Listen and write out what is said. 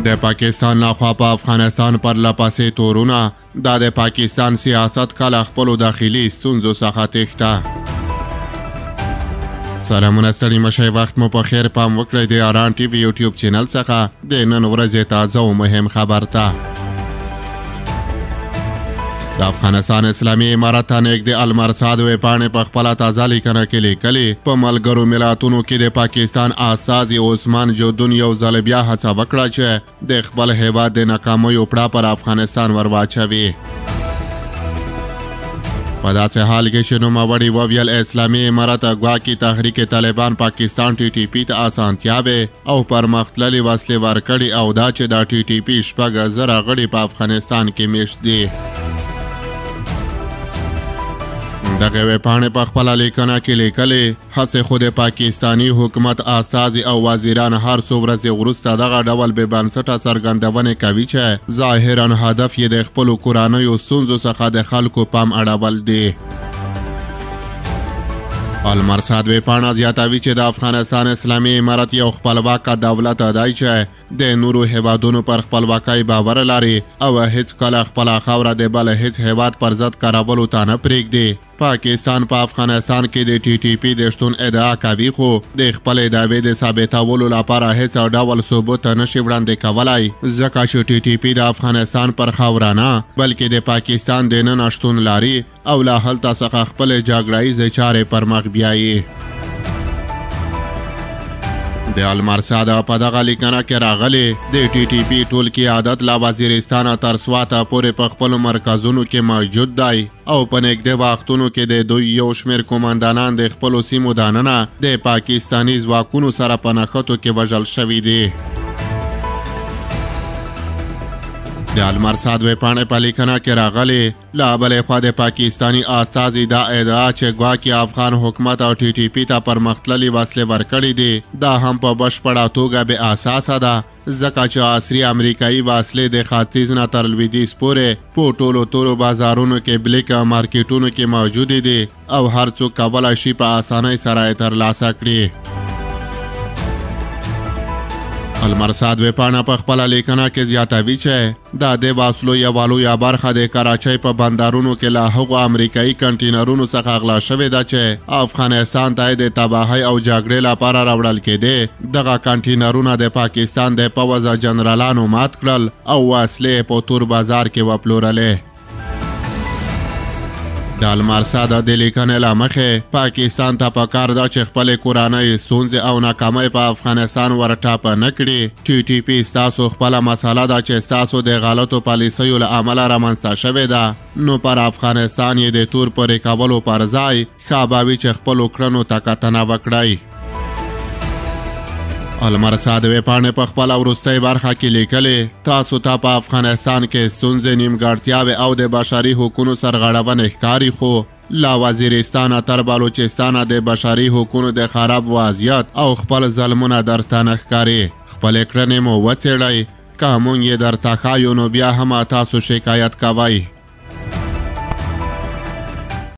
د پاکستان لخوا په افغانستان پر لپسې تورونه دا د پاکستان سیاست کله خپلو داخلي ستونزو څخه تښته. سلامونه ستړي مشئ، وخت مو په خیر. پام وکړئ د اران ټي وي یوټیوب چینل څخه د نن ورځې تازه او مهم خبر ته. د افغانستان اسلامي امارت ته نږدې المرصاد ویبپاڼې په خپله تازه لیکنه کې لیکلي په ملګرو ملتونو کې د پاکستان استازي عثمان جودون یو ځل بیا هڅه وکړه چې د خپل هیواد د ناکامیو پړه پر افغانستان ور واچوي. په داسې حال کې چې نوموړي وویل اسلامي امارت ګواکې تحریک طالبان پاکستان ټي ټي پي ته اسانتیاوې او پرمختللې وسلې ورکړي او دا چې دا ټي ټي پي 6,000 غړي په افغانستان کې میشت دي. دغه ویبپاڼې په خپله لیکنه کې لیکلي هڅې خو د پاکستاني حکومت استازي او وزیران هر څو ورځې وروسته دغه ډول بې بنسټه څرګندونې کوي چې ظاهرا هدف یې د خپلو کورنیو ستونزو څخه د خلکو پام اړول دی. المرصاد ویبپاڼه زیاتوي چې د افغانستان اسلامي امارت یو خپلواکه دولت دی چې د نورو هیوادونو پر خپلواکۍ باور لري او هیڅ کله خپله خاوره د بل هیڅ هیواد پر ضد کارولو ته نه پرېږدي. پاکستان په افغانستان کې د ټي ټي پي د شتون ادعا کوي خو د خپلې دعوې د ثابتولو لپاره هیڅ ډول ثبوت نشي وړاندې کولی، ځکه چې ټي ټي پي د افغانستان پر خاوره نه بلکې د پاکستان دننه شتون لري او له هلته څخه خپلې جګړهیزې چارې پر مخ بیایي. د المرصاد په دغه لیکنه کې راغلي د ټي ټي پي ټول قیادت له وزیرستان تر سواته پورې په خپلو مرکزونو کې موجود دی او په نږدې وختونو کې د دوی یو شمېر قومندانان د خپلو سیمو دننه د پاکستاني ځواکونو سره په نښتو کې وژل شوي دي. د المرصاد ویبپاڼې په لیکنه کې راغلي له بلې خوا د پاکستاني استازي دا ادعا چې ګواکې افغان حکومت او ټي ټي پي ته پرمختللې وسلې ورکړي دي دا هم په بشپړه توګه بې اساسه ده، ځکه چې عصري امریکایي وسلې د ختیځ نه تر لویدیځ پورې په ټولو تورو بازارونو کې بلیک مارکیټونو کې موجودې دي او هر څوک کولی شي په اسانۍ سره یې ترلاسه کړي. المرصاد ویبپاڼه په خپله لیکنه کې زیاتوي چې دا د وسلو یوه لویه برخه د کراچۍ په بندرونو کې له هغو امریکایي کنټینرونو څخه غلا شوې ده چې افغانستان ته د تباهۍ او جګړې لپاره راوړل کېدې. دغه کنټینرونه د پاکستان د پوځ جنرالانو مات کړل او وسلې په تور بازار کې وپلورلې. د المرصاد د لیکنې له مخې پاکستان ته پکار ده چې خپلې کورنۍ ستونزې او ناکامۍ په افغانستان ورټاپه نه کړي. ټي ټي پي ستاسو خپله مسله ده چې ستاسو د غلطو پالیسیو له امله رامنځته شوې ده، نو پر افغانستان یې د تور پورې کولو پر ځای ښه به وي چې خپلو کړنو ته کتنه وکړئ. المرصاد ویبپاڼې په خپله وروستۍ برخه کې لیکلي تاسو ته په افغانستان کې ستونزې، نیمګړتیاوې او د بشري حقونو سرغړونې ښکاري، خو له وزیرستانه تر بلوچستانه د بشري حقونو د خراب وضعیت او خپل ظلمونه درته نه ښکاري. خپلې کړنې مو وڅېړئ، که مونږ یې درته ښایو نو بیا هم تاسو شکایت کوئ.